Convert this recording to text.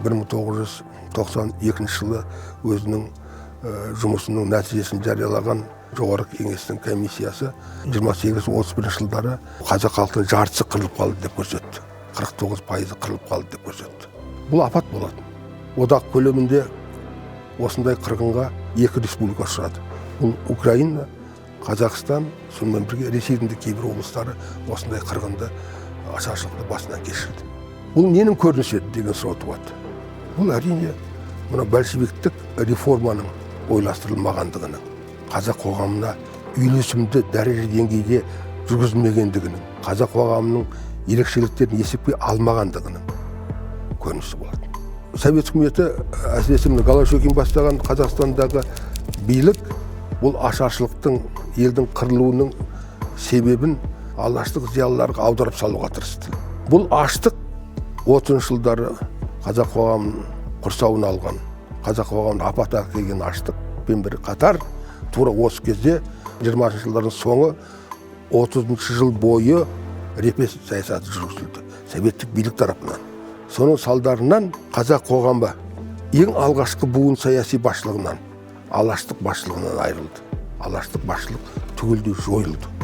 1992 жылы өзінің жұмысының нәтижесін жариялаған жоғары кеңестің комиссиясы 28-31 жылдары қазақ халқының жартысы қырылып қалды деп көрсетті. 49% қырылып қалды деп көрсетті. Бұл апат болады. Одақ көлемінде осындай қырғынға екі республика ұшырады. Бұл Украина, Қазақстан, сонымен бірге Ресейдің де кейбір облыстары осындай қырғынды ашаршылықты басынан кешірді. Бұл ненің көрінісі еді деген сұрау туады. Бұл әрине мына большевиктік реформаның ойластырылмағандығының, қазақ қоғамына үйлесімді дәреже деңгейде жүргізілмегендігінің, қазақ қоғамының ерекшеліктерін есепке алмағандығының көрінісі болады. Совет үкіметі, әсіресе Голощекин бастаған Қазақстандағы билік бұл ашаршылықтың, елдің қырылуының себебін алаштық зиялыларға аударып салуға тырысты. Бұл аштық 30 жылдары қазақ қоғамын құрсауына алған, қазақ қоғамын апатқа әкелген аштықпен бір қатар, тура осы кезде 20 жылдардың соңы 30 жыл бойы репрессия саясаты жүргізілді советтік билік тарапынан. Соның салдарынан қазақ қоғамы ең алғашқы буын саяси басшылығынан, алаштық басшылығынан айырылды. Алаштық басшылық түгелдей жойылды.